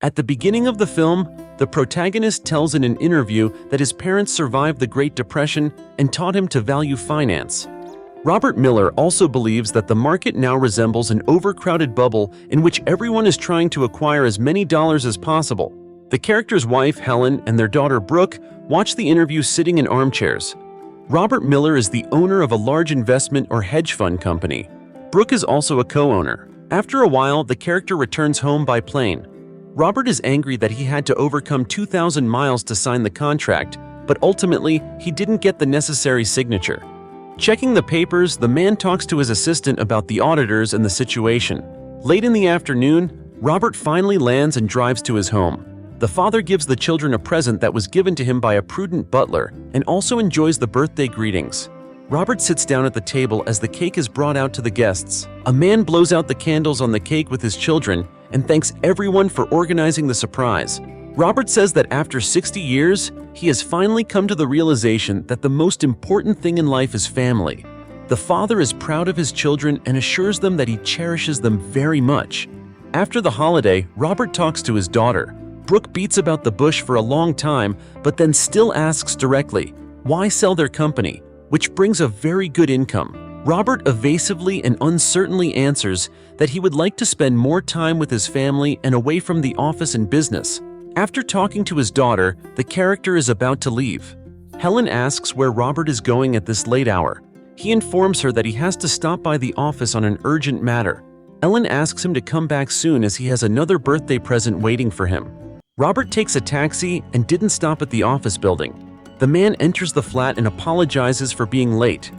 At the beginning of the film, the protagonist tells in an interview that his parents survived the Great Depression and taught him to value finance. Robert Miller also believes that the market now resembles an overcrowded bubble in which everyone is trying to acquire as many dollars as possible. The character's wife, Helen, and their daughter, Brooke, watch the interview sitting in armchairs. Robert Miller is the owner of a large investment or hedge fund company. Brooke is also a co-owner. After a while, the character returns home by plane. Robert is angry that he had to overcome 2,000 miles to sign the contract, but ultimately, he didn't get the necessary signature. Checking the papers, the man talks to his assistant about the auditors and the situation. Late in the afternoon, Robert finally lands and drives to his home. The father gives the children a present that was given to him by a prudent butler and also enjoys the birthday greetings. Robert sits down at the table as the cake is brought out to the guests. A man blows out the candles on the cake with his children and thanks everyone for organizing the surprise. Robert says that after 60 years, he has finally come to the realization that the most important thing in life is family. The father is proud of his children and assures them that he cherishes them very much. After the holiday, Robert talks to his daughter. Brooke beats about the bush for a long time, but then still asks directly, why sell their company, which brings a very good income. Robert evasively and uncertainly answers that he would like to spend more time with his family and away from the office and business. After talking to his daughter, the character is about to leave. Helen asks where Robert is going at this late hour. He informs her that he has to stop by the office on an urgent matter. Ellen asks him to come back soon as he has another birthday present waiting for him. Robert takes a taxi and didn't stop at the office building. The man enters the flat and apologizes for being late.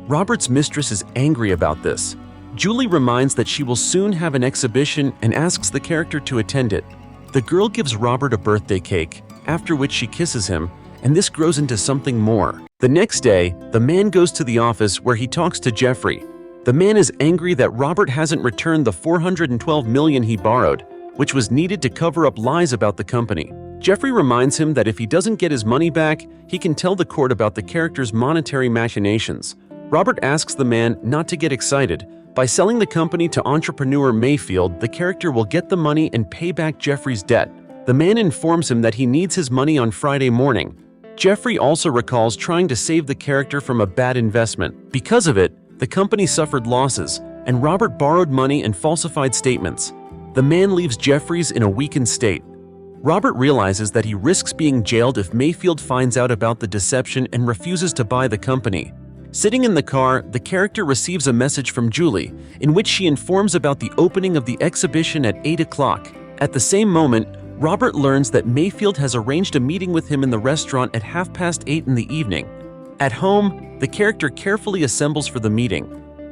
Robert's mistress is angry about this. Julie reminds that she will soon have an exhibition and asks the character to attend it. The girl gives Robert a birthday cake, after which she kisses him, and this grows into something more. The next day, the man goes to the office where he talks to Jeffrey. The man is angry that Robert hasn't returned the $412 million he borrowed, which was needed to cover up lies about the company. Jeffrey reminds him that if he doesn't get his money back, he can tell the court about the character's monetary machinations. Robert asks the man not to get excited. By selling the company to entrepreneur Mayfield, the character will get the money and pay back Jeffrey's debt. The man informs him that he needs his money on Friday morning. Jeffrey also recalls trying to save the character from a bad investment. Because of it, the company suffered losses, and Robert borrowed money and falsified statements. The man leaves Jeffrey's in a weakened state. Robert realizes that he risks being jailed if Mayfield finds out about the deception and refuses to buy the company. Sitting in the car, the character receives a message from Julie, in which she informs about the opening of the exhibition at 8 o'clock. At the same moment, Robert learns that Mayfield has arranged a meeting with him in the restaurant at 8:30 in the evening. At home, the character carefully assembles for the meeting.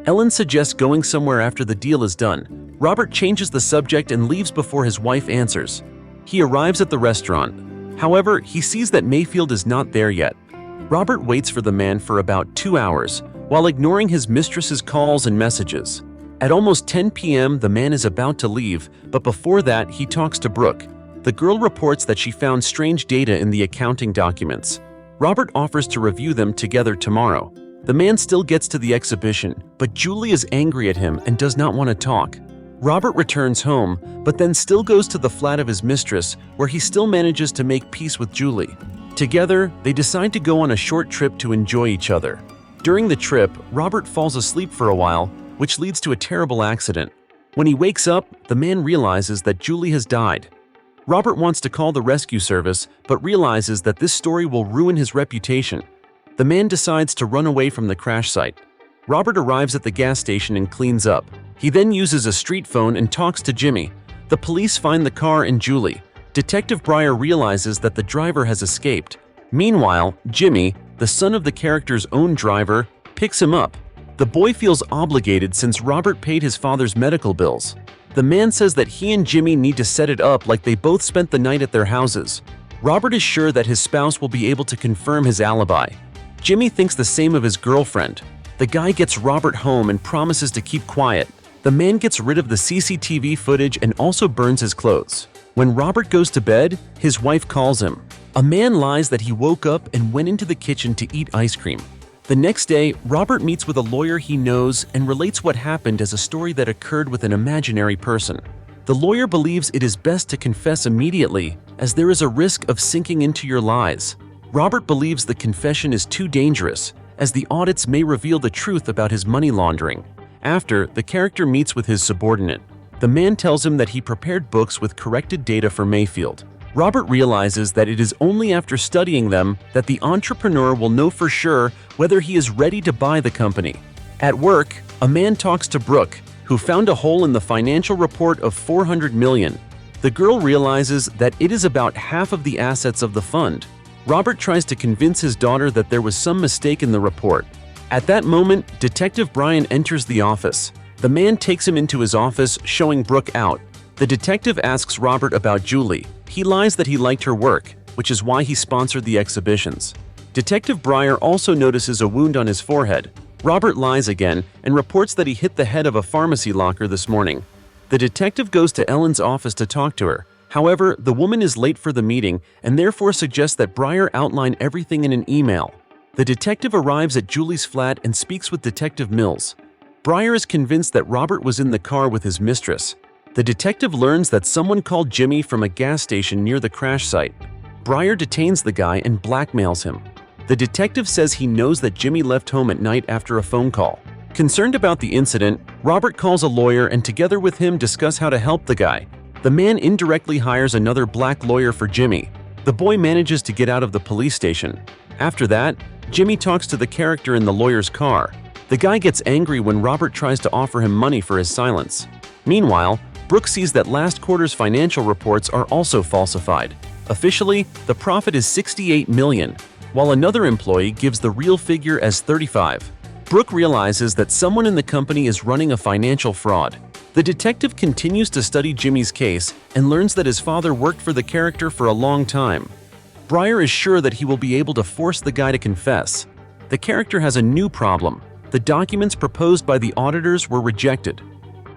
Ellen suggests going somewhere after the deal is done. Robert changes the subject and leaves before his wife answers. He arrives at the restaurant. However, he sees that Mayfield is not there yet. Robert waits for the man for about 2 hours, while ignoring his mistress's calls and messages. At almost 10 p.m., the man is about to leave, but before that, he talks to Brooke. The girl reports that she found strange data in the accounting documents. Robert offers to review them together tomorrow. The man still gets to the exhibition, but Julie is angry at him and does not want to talk. Robert returns home, but then still goes to the flat of his mistress, where he still manages to make peace with Julie. Together, they decide to go on a short trip to enjoy each other. During the trip, Robert falls asleep for a while, which leads to a terrible accident. When he wakes up, the man realizes that Julie has died. Robert wants to call the rescue service, but realizes that this story will ruin his reputation. The man decides to run away from the crash site. Robert arrives at the gas station and cleans up. He then uses a street phone and talks to Jimmy. The police find the car and Julie. Detective Breyer realizes that the driver has escaped. Meanwhile, Jimmy, the son of the character's own driver, picks him up. The boy feels obligated since Robert paid his father's medical bills. The man says that he and Jimmy need to set it up like they both spent the night at their houses. Robert is sure that his spouse will be able to confirm his alibi. Jimmy thinks the same of his girlfriend. The guy gets Robert home and promises to keep quiet. The man gets rid of the CCTV footage and also burns his clothes. When Robert goes to bed, his wife calls him. A man lies that he woke up and went into the kitchen to eat ice cream. The next day, Robert meets with a lawyer he knows and relates what happened as a story that occurred with an imaginary person. The lawyer believes it is best to confess immediately, as there is a risk of sinking into your lies. Robert believes the confession is too dangerous, as the audits may reveal the truth about his money laundering. After, the character meets with his subordinate. The man tells him that he prepared books with corrected data for Mayfield. Robert realizes that it is only after studying them that the entrepreneur will know for sure whether he is ready to buy the company. At work, a man talks to Brooke, who found a hole in the financial report of $400 million. The girl realizes that it is about half of the assets of the fund. Robert tries to convince his daughter that there was some mistake in the report. At that moment, Detective Brian enters the office. The man takes him into his office, showing Brooke out. The detective asks Robert about Julie. He lies that he liked her work, which is why he sponsored the exhibitions. Detective Breyer also notices a wound on his forehead. Robert lies again and reports that he hit the head of a pharmacy locker this morning. The detective goes to Ellen's office to talk to her. However, the woman is late for the meeting and therefore suggests that Breyer outline everything in an email. The detective arrives at Julie's flat and speaks with Detective Mills. Breyer is convinced that Robert was in the car with his mistress. The detective learns that someone called Jimmy from a gas station near the crash site. Breyer detains the guy and blackmails him. The detective says he knows that Jimmy left home at night after a phone call. Concerned about the incident, Robert calls a lawyer and together with him discuss how to help the guy. The man indirectly hires another black lawyer for Jimmy. The boy manages to get out of the police station. After that, Jimmy talks to the character in the lawyer's car. The guy gets angry when Robert tries to offer him money for his silence. Meanwhile, Brooke sees that last quarter's financial reports are also falsified. Officially, the profit is $68 million, while another employee gives the real figure as $35. Brooke realizes that someone in the company is running a financial fraud. The detective continues to study Jimmy's case and learns that his father worked for the character for a long time. Breyer is sure that he will be able to force the guy to confess. The character has a new problem. The documents proposed by the auditors were rejected.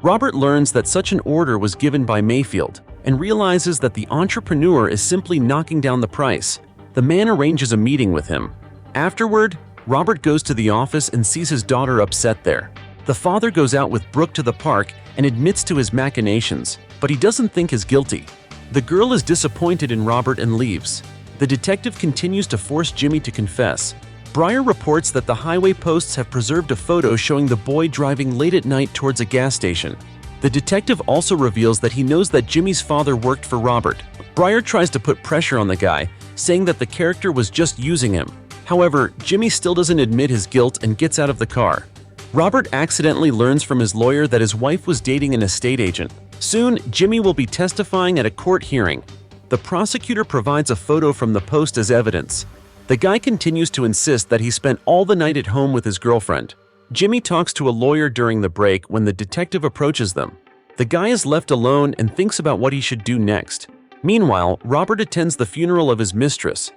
Robert learns that such an order was given by Mayfield and realizes that the entrepreneur is simply knocking down the price. The man arranges a meeting with him. Afterward, Robert goes to the office and sees his daughter upset there. The father goes out with Brooke to the park and admits to his machinations, but he doesn't think is guilty. The girl is disappointed in Robert and leaves. The detective continues to force Jimmy to confess. Breyer reports that the highway posts have preserved a photo showing the boy driving late at night towards a gas station. The detective also reveals that he knows that Jimmy's father worked for Robert. Breyer tries to put pressure on the guy, saying that the character was just using him. However, Jimmy still doesn't admit his guilt and gets out of the car. Robert accidentally learns from his lawyer that his wife was dating an estate agent. Soon, Jimmy will be testifying at a court hearing. The prosecutor provides a photo from the post as evidence. The guy continues to insist that he spent all the night at home with his girlfriend. Jimmy talks to a lawyer during the break when the detective approaches them. The guy is left alone and thinks about what he should do next. Meanwhile, Robert attends the funeral of his mistress.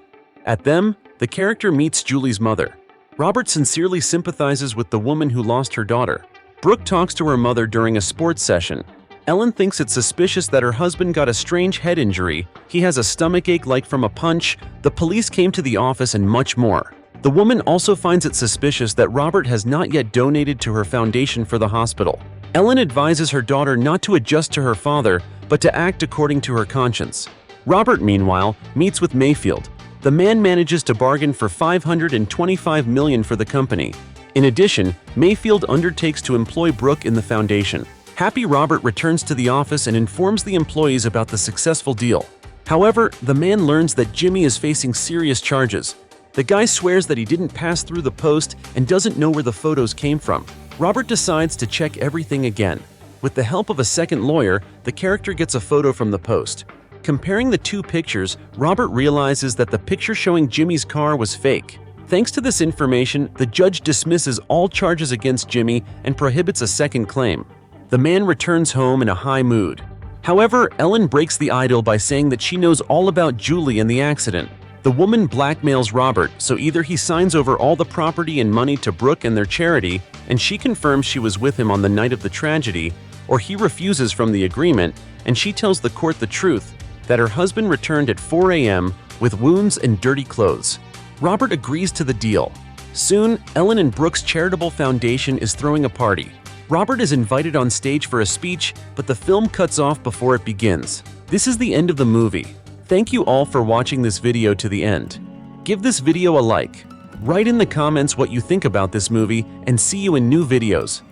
At them, the character meets Julie's mother. Robert sincerely sympathizes with the woman who lost her daughter. Brooke talks to her mother during a sports session. Ellen thinks it's suspicious that her husband got a strange head injury, he has a stomachache like from a punch, the police came to the office, and much more. The woman also finds it suspicious that Robert has not yet donated to her foundation for the hospital. Ellen advises her daughter not to adjust to her father, but to act according to her conscience. Robert, meanwhile, meets with Mayfield. The man manages to bargain for $525 million for the company. In addition, Mayfield undertakes to employ Brooke in the foundation. Happy Robert returns to the office and informs the employees about the successful deal. However, the man learns that Jimmy is facing serious charges. The guy swears that he didn't pass through the post and doesn't know where the photos came from. Robert decides to check everything again. With the help of a second lawyer, the character gets a photo from the post. Comparing the two pictures, Robert realizes that the picture showing Jimmy's car was fake. Thanks to this information, the judge dismisses all charges against Jimmy and prohibits a second claim. The man returns home in a high mood. However, Ellen breaks the idyll by saying that she knows all about Julie and the accident. The woman blackmails Robert, so either he signs over all the property and money to Brooke and their charity, and she confirms she was with him on the night of the tragedy, or he refuses from the agreement, and she tells the court the truth, that her husband returned at 4 a.m. with wounds and dirty clothes. Robert agrees to the deal. Soon, Ellen and Brooke's charitable foundation is throwing a party. Robert is invited on stage for a speech, but the film cuts off before it begins. This is the end of the movie. Thank you all for watching this video to the end. Give this video a like. Write in the comments what you think about this movie, and see you in new videos.